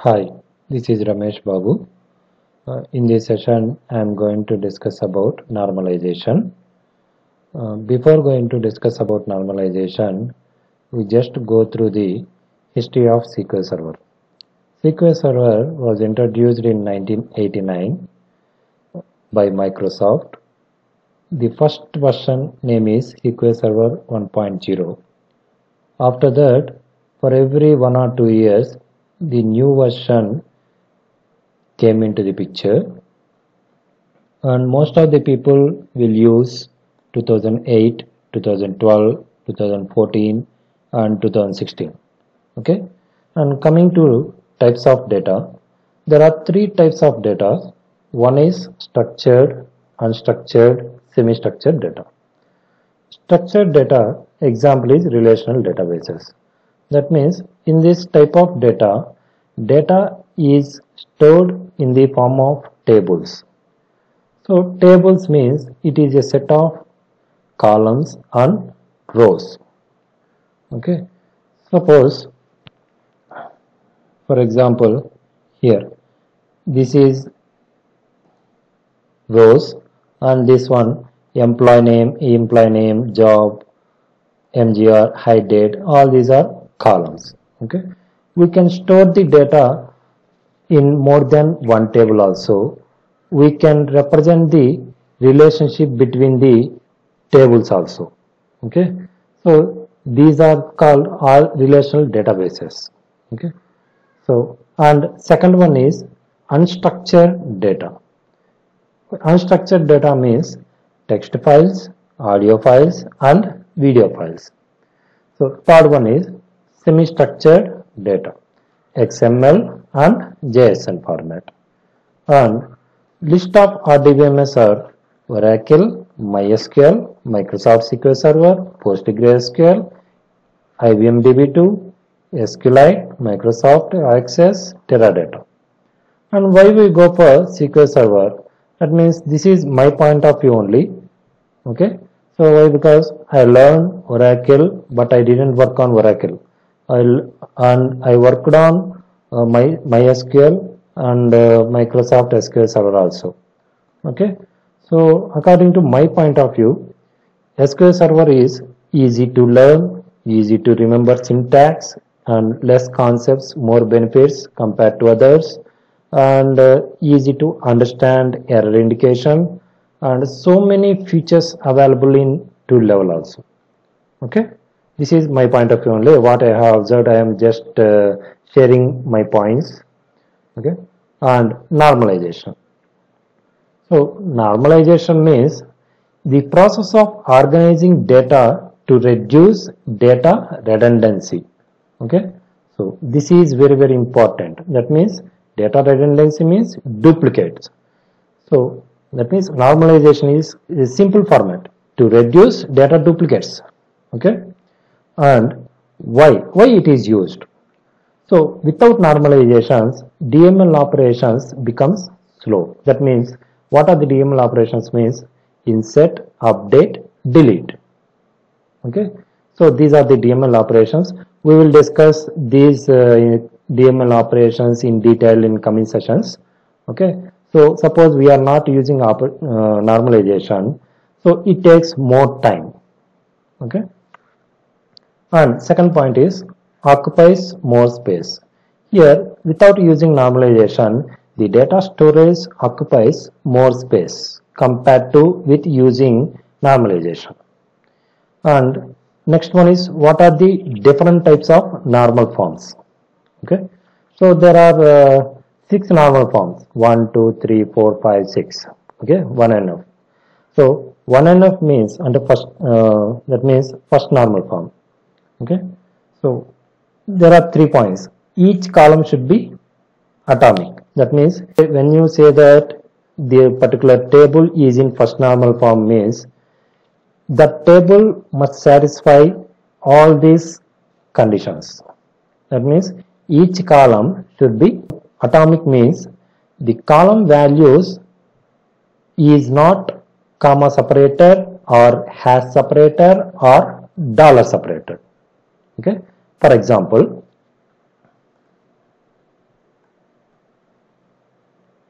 Hi, this is Ramesh Babu. In this session, I am going to discuss about normalization. Before going to discuss about normalization, we just go through the history of SQL Server. SQL Server was introduced in 1989 by Microsoft. The first version name is SQL Server 1.0. After that, for every 1 or 2 years, the new version came into the picture, and most of the people will use 2008, 2012, 2014 and 2016. Okay, and coming to types of data, there are three types of data. One is structured, unstructured, semi-structured data. Structured data example is relational databases. That means in this type of data is stored in the form of tables. So tables means it is a set of columns and rows. Okay. Suppose, for example, here this is rows and this one employee name, job, MGR, height date, all these are columns. Okay. We can store the data in more than one table also. We can represent the relationship between the tables also. Okay. So these are called all relational databases. Okay. So, and second one is unstructured data. Unstructured data means text files, audio files and video files. So third one is semi-structured data, XML and JSON format. And list of RDBMS are Oracle, MySQL, Microsoft SQL Server, PostgreSQL, IBM DB2, SQLite, Microsoft Access, Teradata. And why we go for SQL Server? That means this is my point of view only. Okay. So why? Because I learned Oracle, but I didn't work on Oracle. I worked on MySQL and Microsoft SQL Server also. Okay. So according to my point of view, SQL Server is easy to learn, easy to remember syntax, and less concepts, more benefits compared to others, and easy to understand error indication, and so many features available in 2 level also. Okay, this is my point of view only. What I have observed, I am just sharing my points. Okay, and normalization. So normalization means the process of organizing data to reduce data redundancy. Okay, so this is very important. That means data redundancy means duplicates. So that means normalization is a simple format to reduce data duplicates. Okay, and why it is used? So without normalizations, DML operations becomes slow. That means what are the DML operations means? Insert, update, delete. Okay, so these are the DML operations. We will discuss these DML operations in detail in coming sessions. Okay, so suppose we are not using normalization, so it takes more time. Okay, and second point is occupies more space. Here, without using normalization, the data storage occupies more space compared to with using normalization. And next one is what are the different types of normal forms. Okay, so there are 6 normal forms: 1, 2, 3, 4, 5, 6. Okay, 1NF. So 1NF means under first that means first normal form. Okay, so there are 3 points. Each column should be atomic. That means when you say that the particular table is in first normal form, means the table must satisfy all these conditions. That means each column should be atomic, means the column values is not comma separator or hash separator or dollar separator. Okay, for example,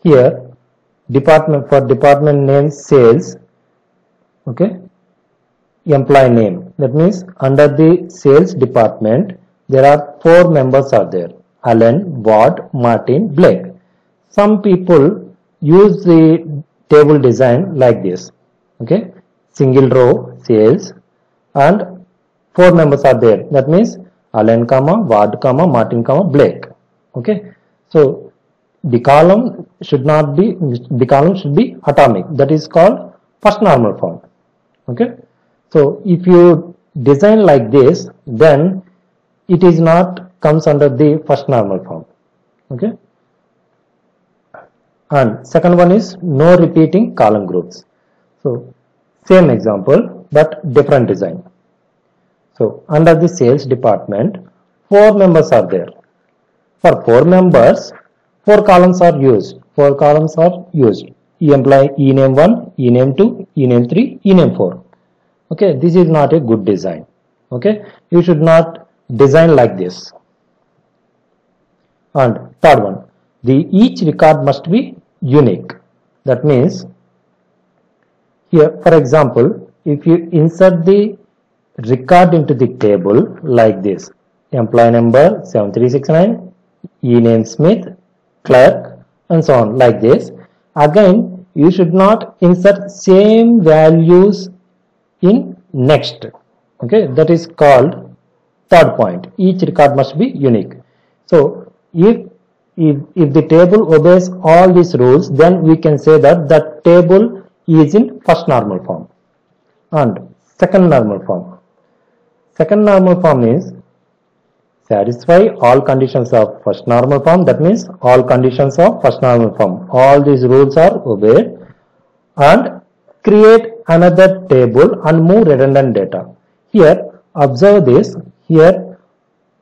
here department, for department name sales, okay, employee name, that means under the sales department there are 4 members are there: Alan, Ward, Martin, Blake. Some people use the table design like this, okay, single row sales and 4 members are there, that means Alan, Ward, Martin, Blake. Okay, so the column should be atomic, that is called first normal form. Okay, so if you design like this, then it is not comes under the first normal form. Okay, and second one is no repeating column groups. So same example but different design. So under the sales department 4 members are there. For 4 members 4 columns are used. 4 columns are used. Employee ename 1, ename 2, ename 3, ename 4. Okay, this is not a good design. Okay, you should not design like this. And third one, each record must be unique. That means here, for example, if you insert the record into the table like this: employee number 7369, ename Smith, clerk, and so on, like this. Again, you should not insert same values in next. Okay, that is called third point. Each record must be unique. So if the table obeys all these rules, then we can say that the table is in first normal form. And second normal form. Second normal form is satisfy all conditions of first normal form. That means all conditions of first normal form, all these rules are obeyed, and create another table and move redundant data. Here observe this. Here,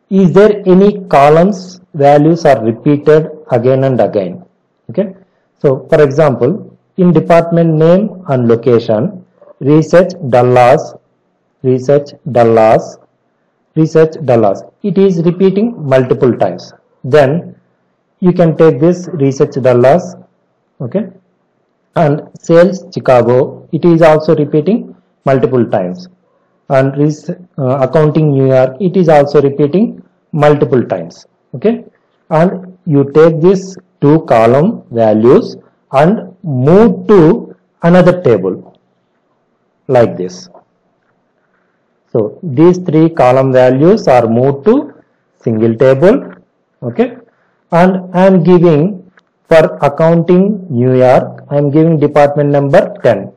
is there any columns values are repeated again and again? Okay, so for example, in department name and location, research Dallas, it is repeating multiple times. Then you can take this research Dallas, okay, and sales Chicago, it is also repeating multiple times. And accounting New York, it is also repeating multiple times. Okay, and you take these 2 column values and move to another table like this. So these 3 column values are moved to single table. Okay, and I am giving for accounting New York, I am giving department number 10.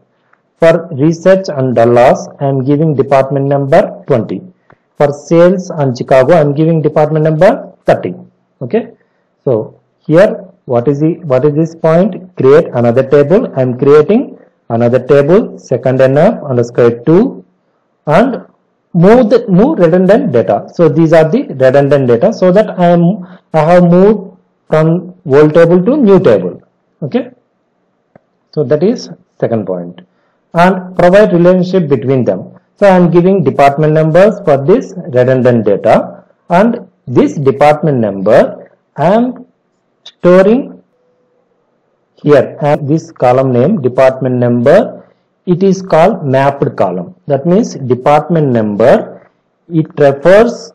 For research and Dallas, I am giving department number 20. For sales and Chicago, I am giving department number 30. Okay, so here what is this point? Create another table. I am creating another table, second NF underscore 2, and move redundant data. So these are the redundant data, so that I have moved from old table to new table. Okay, so that is second point. And provide relationship between them. So I am giving department numbers for this redundant data, and this department number I am storing here, and this column name department number, it is called mapped column. That means department number, it refers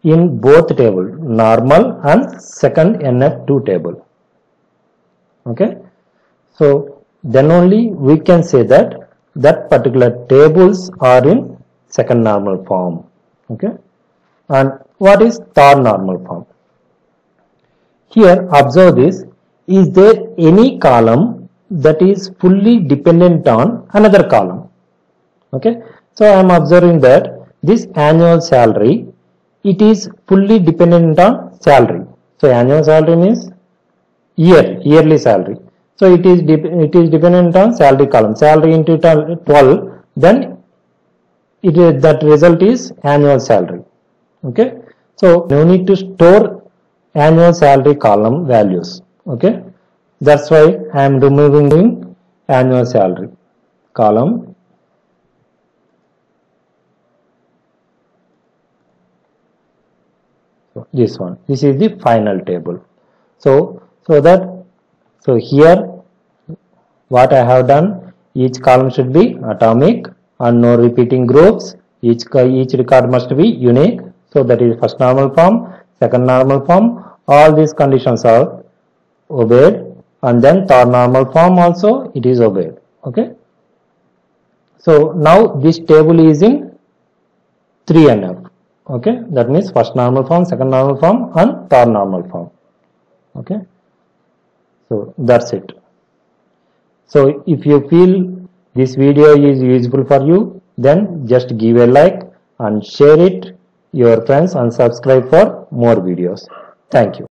in both table, normal and second NF2 table. Okay, so then only we can say that particular tables are in second normal form. Okay, and what is third normal form? Here observe this: is there any column that is fully dependent on another column? Okay, so I am observing that this annual salary, it is fully dependent on salary. So annual salary means yearly salary. So it is dependent on salary column. Salary into 12, then that result is annual salary. Okay, so no need to store annual salary column values. Okay, that's why I am removing annual salary column. So this is the final table. So that So here what I have done, each column should be atomic and no repeating groups. Each record must be unique. So that is first normal form, second normal form. All these conditions are obeyed, and then third normal form also it is obeyed. Okay. So now this table is in 3NF. Okay. That means first normal form, second normal form, and third normal form. Okay. So that's it. So if you feel this video is useful for you, then just give a like and share it your friends and subscribe for more videos. Thank you.